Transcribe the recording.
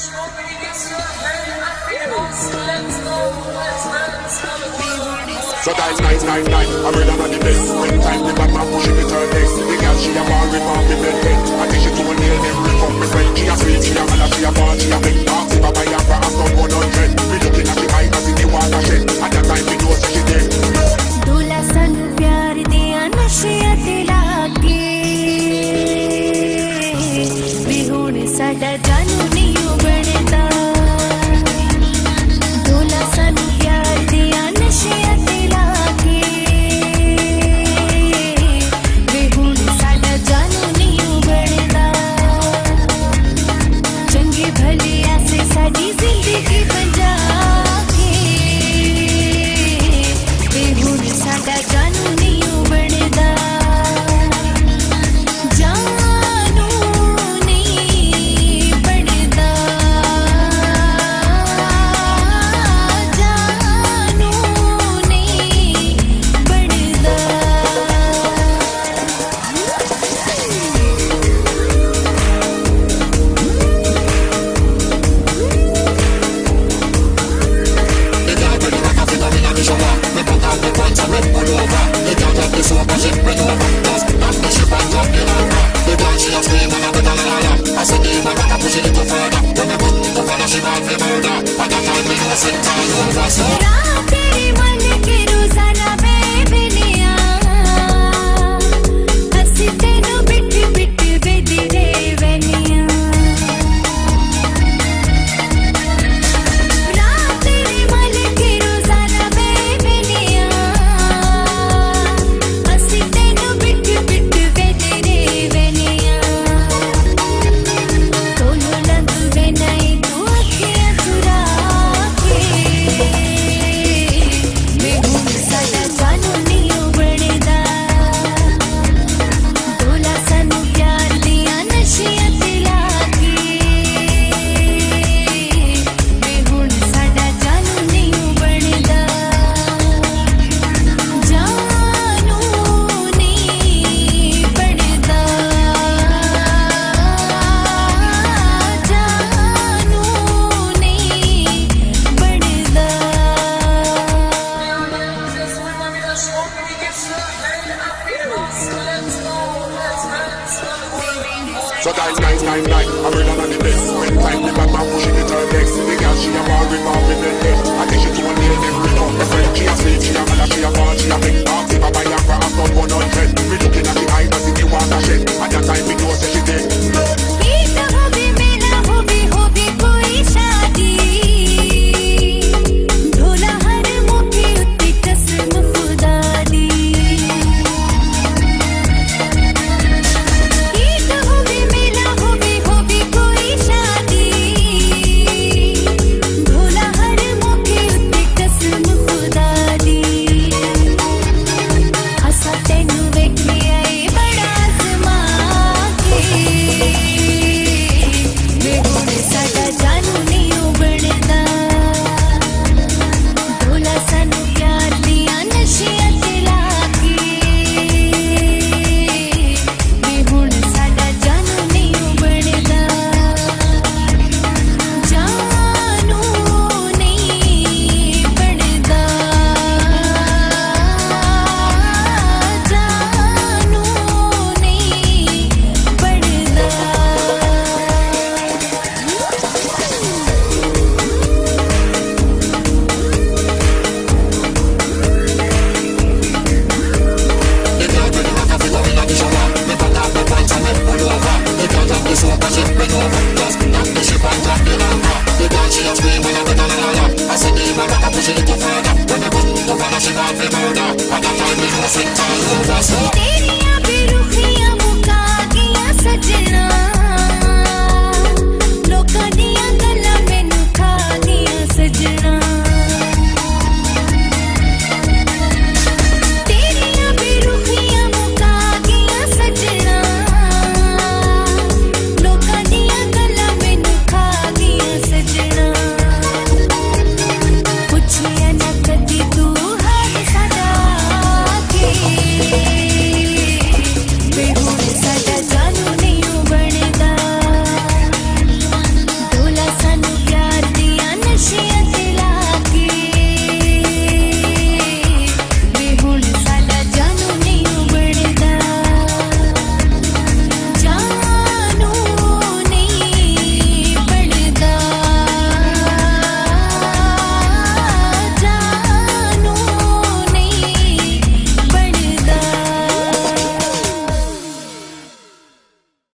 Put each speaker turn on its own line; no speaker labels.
So guys, nice, I'm ready on the best. When time the bad man pushing it her next. The girl she a ball rip off the bed head. I think she do a nail them rip up my friend. She a sweet, she a mother, she a ball, she a big dog. If I buy her for a stone 100. We looking at the eye as in the water shed. At that time we know so she dead.
दूल्हा सन प्यार दिया नशिया दिलाके बिहुण साडा जानू नहीं बनता दूल्हा सन प्यार दिया नशिया दिलाके बिहुण साडा जानू नहीं बनता चंगे भलिया से साडी जिंदगी बजा के बिहुण साडा जानू नहीं बनदा जानू नहीं बनदा जानू नहीं बनदा
The girl pretty like a figure in a vision war. Me put out the points and red all over. The girl got the super ship bring over. Just knock the ship and drop the anchor. The girl she a scream and a bit on the ladder. I said the man got to push it little further. When me put the fella she want me murder. At that time me know sit all over so.
रात तेरे मन के रोजाना बेबिनिया हंसी तेनू bit bit Bedi रे वेनिया रात तेरे मन के रोजाना बेबिनिया हंसी तेनू बिट बिट बेदी रे वेनिया तोनू लंग वेनाई तू अखियां चुरा के बिहुण साडा जानू नहीं बनदा दूल्हा सानू प्यार दिया नशिया दिलाके बिहुण साडा जानू नहीं बनदा जानू नहीं बनदा जानू नहीं
So guys, nice, I'm ready on the best. When time the bad man pushing it her next. The girl she a ball rip off the bed head. I think she do a nail them rip up my friend. She a sweet, she a mother, she a ball, she a big dog. If I buy her for a stone 100. We looking at the eye as in the water shed. At that time we know so she dead.
गीत हो भी मेला हो भी कोई शादी ढोला हर मुखी उत्ती कसम खुदा दी गीत हो भी मेला हो भी कोई शादी ढोला हर मुखी उत्ती कसम खुदा दी हसा तेनू वेखी आई बड़ा आसमां के बिहुण साडा जानू नहीं बनदा दूल्हा सानू प्यार दिया नशिया दिलाके बिहुण साडा जानू नहीं बनदा जानू नहीं बनदा जानू नहीं बनदा
The girl pretty like a figure in a vision war. Me put out the points and red all over. The girl got the super ship bring over. Just knock the ship and drop the anchor. The girl she a scream and a bit on the ladder. I said the man got to push it little further. When me put the fella she want me murder. At that time we know sit all over so.
तेरे